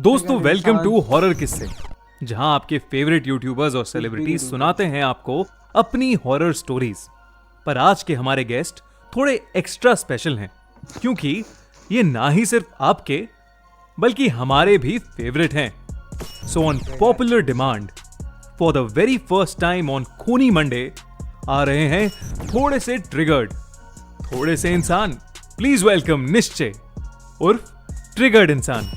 दोस्तों welcome to horror किस्से, जहां आपके फेवरेट यूट्यूबर्स और सेलिब्रिटीज सुनाते हैं आपको अपनी हॉरर स्टोरीज। पर आज के हमारे गेस्ट थोड़े एक्स्ट्रा स्पेशल हैं, क्योंकि ये ना ही सिर्फ आपके बल्कि हमारे भी फेवरेट हैं। So on popular demand for the very first time on खूनी मंडे आ रहे हैं थोड़े से ट्रिगर्ड, थोड़े से इंसान। प्लीज वेलकम निश्चय उर्फ ट्रिगर्ड इंसान।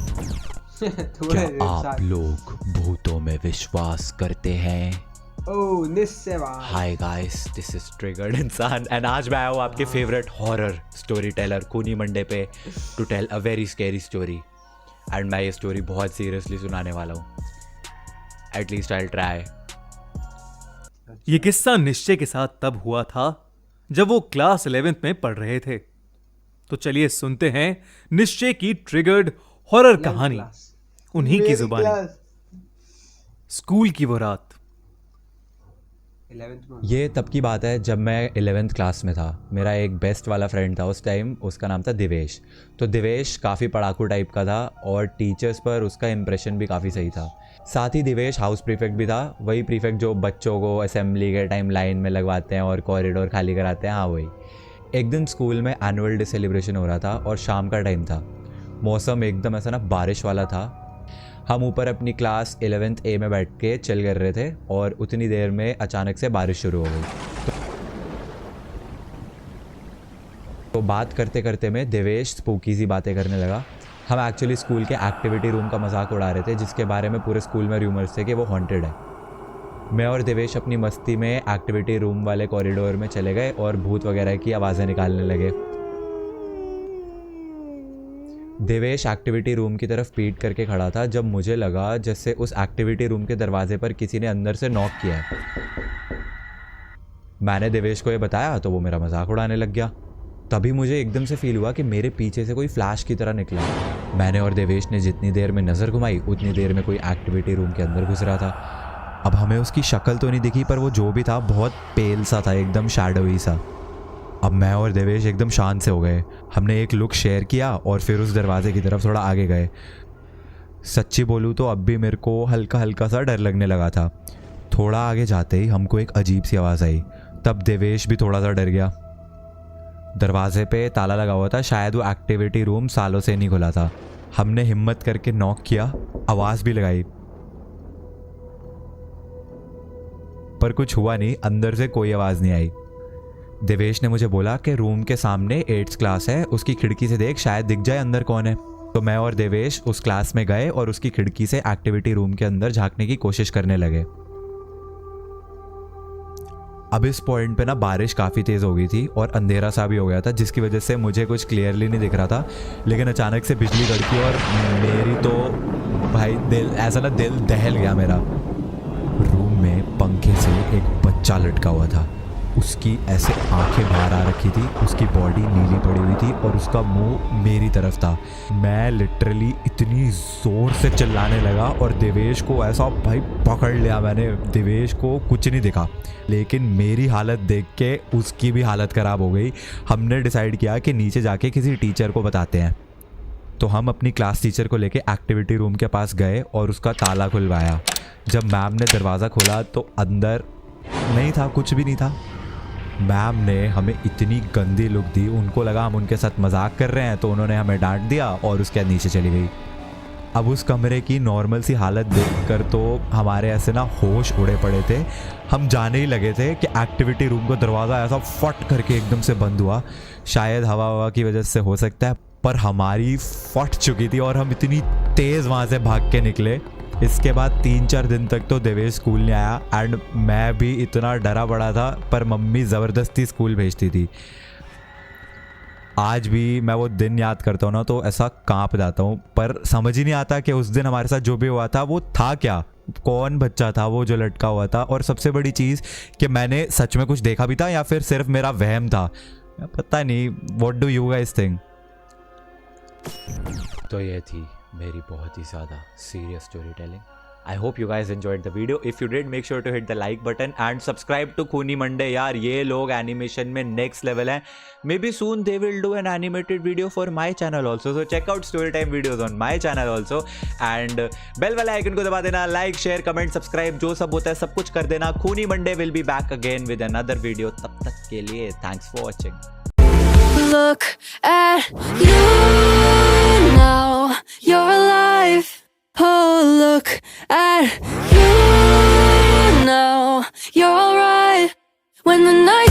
क्या आप लोग भूतों में विश्वास करते हैं? ओह निश्चय भाई। Hi guys, this is triggered Insaan and आज मैं आया हूँ आपके favourite horror story teller Khooni Monday पे to tell a very scary story. And मैं ये स्टोरी बहुत सीरियसली सुनाने वाला हूँ। At least I will try. ये किस्सा निश्चय के साथ तब हुआ था जब वो क्लास 11th में पढ़ रहे थे। तो चलिए सुनते हैं निश्चय की ट्रिगर्ड हॉरर कहानी उन्हीं की जुबानी। स्कूल की वो रात। 11th में ये तब की बात है जब मैं 11th क्लास में था। मेरा एक बेस्ट वाला फ्रेंड था उस टाइम, उसका नाम था दिवेश। तो दिवेश काफ़ी पढ़ाकू टाइप का था और टीचर्स पर उसका इम्प्रेशन भी काफ़ी सही था। साथ ही दिवेश हाउस प्रीफेक्ट भी था, वही प्रीफेक्ट जो बच्चों को असेंबली के टाइम लाइन में लगवाते हैं और कॉरिडोर खाली कराते हैं। हाँ वही। एक दिन स्कूल में एनुअल डे सेलिब्रेशन हो रहा था और शाम का टाइम था। मौसम एकदम ऐसा ना बारिश वाला था। हम ऊपर अपनी क्लास 11th A में बैठ के चिल कर रहे थे और उतनी देर में अचानक से बारिश शुरू हो गई। तो बात करते करते में देवेश स्पूकी सी बातें करने लगा। हम एक्चुअली स्कूल के एक्टिविटी रूम का मजाक उड़ा रहे थे, जिसके बारे में पूरे स्कूल में रूमर्स थे कि वो हॉन्टेड है। मैं और देवेश अपनी मस्ती में एक्टिविटी रूम वाले कॉरिडोर में चले गए और भूत वगैरह की आवाज़ें निकालने लगे। देवेश एक्टिविटी रूम की तरफ पीट करके खड़ा था जब मुझे लगा जैसे उस एक्टिविटी रूम के दरवाजे पर किसी ने अंदर से नॉक किया है। मैंने देवेश को ये बताया तो वो मेरा मजाक उड़ाने लग गया। तभी मुझे एकदम से फील हुआ कि मेरे पीछे से कोई फ्लैश की तरह निकला। मैंने और देवेश ने जितनी देर में नज़र घुमाई उतनी देर में कोई एक्टिविटी रूम के अंदर घुस रहा था। अब हमें उसकी शक्ल तो नहीं दिखी, पर वो जो भी था बहुत पेल सा था, एकदम शैडोई सा। अब मैं और देवेश एकदम शांत से हो गए। हमने एक लुक शेयर किया और फिर उस दरवाजे की तरफ थोड़ा आगे गए। सच्ची बोलूँ तो अब भी मेरे को हल्का हल्का सा डर लगने लगा था। थोड़ा आगे जाते ही हमको एक अजीब सी आवाज़ आई। तब देवेश भी थोड़ा सा डर गया। दरवाजे पे ताला लगा हुआ था, शायद वो एक्टिविटी रूम सालों से नहीं खुला था। हमने हिम्मत करके नॉक किया, आवाज़ भी लगाई, पर कुछ हुआ नहीं। अंदर से कोई आवाज़ नहीं आई। देवेश ने मुझे बोला कि रूम के सामने 8th क्लास है, उसकी खिड़की से देख, शायद दिख जाए अंदर कौन है। तो मैं और देवेश उस क्लास में गए और उसकी खिड़की से एक्टिविटी रूम के अंदर झांकने की कोशिश करने लगे। अब इस पॉइंट पे ना बारिश काफ़ी तेज़ हो गई थी और अंधेरा सा भी हो गया था, जिसकी वजह से मुझे कुछ क्लियरली नहीं दिख रहा था। लेकिन अचानक से बिजली कड़की और मेरी तो भाई दिल ऐसा ना दिल दहल गया मेरा। रूम में पंखे से एक बच्चा लटका हुआ था। उसकी ऐसे आंखें बाहर आ रखी थी, उसकी बॉडी नीली पड़ी हुई थी और उसका मुंह मेरी तरफ था। मैं लिटरली इतनी ज़ोर से चिल्लाने लगा और देवेश को ऐसा भाई पकड़ लिया मैंने। देवेश को कुछ नहीं दिखा, लेकिन मेरी हालत देख के उसकी भी हालत ख़राब हो गई। हमने डिसाइड किया कि नीचे जाके किसी टीचर को बताते हैं। तो हम अपनी क्लास टीचर को लेके एक्टिविटी रूम के पास गए और उसका ताला खुलवाया। जब मैम ने दरवाज़ा खोला तो अंदर नहीं था, कुछ भी नहीं था। मैम ने हमें इतनी गंदी लुक दी, उनको लगा हम उनके साथ मजाक कर रहे हैं, तो उन्होंने हमें डांट दिया और उसके बाद नीचे चली गई। अब उस कमरे की नॉर्मल सी हालत देखकर तो हमारे ऐसे ना होश उड़े पड़े थे। हम जाने ही लगे थे कि एक्टिविटी रूम का दरवाज़ा ऐसा फट करके एकदम से बंद हुआ। शायद हवा की वजह से हो सकता है, पर हमारी फट चुकी थी और हम इतनी तेज़ वहाँ से भाग के निकले। इसके बाद 3-4 दिन तक तो देवेश स्कूल नहीं आया एंड मैं भी इतना डरा पड़ा था, पर मम्मी ज़बरदस्ती स्कूल भेजती थी। आज भी मैं वो दिन याद करता हूँ ना तो ऐसा कांप जाता हूँ, पर समझ ही नहीं आता कि उस दिन हमारे साथ जो भी हुआ था वो था क्या, कौन बच्चा था वो जो लटका हुआ था, और सबसे बड़ी चीज़ कि मैंने सच में कुछ देखा भी था या फिर सिर्फ मेरा वहम था, पता नहीं। What do you guys think? तो ये थी मेरी बहुत ही ज़्यादा serious story telling. I hope you guys enjoyed the video. If you did, make sure to hit the like button and subscribe to Khuni Monday. यार ये लोग एनिमेशन में next level हैं. Maybe soon they will do an animated video for my channel also. So check out story time videos on my channel also. And bell वाला icon को दबा देना. Like, share, comment, subscribe जो सब होता है सब कुछ कर देना. Khuni Monday will be back again with another video. तब तक के लिए thanks for watching. Look at you now, you're alive. Oh, look at you now, you're alright. When the night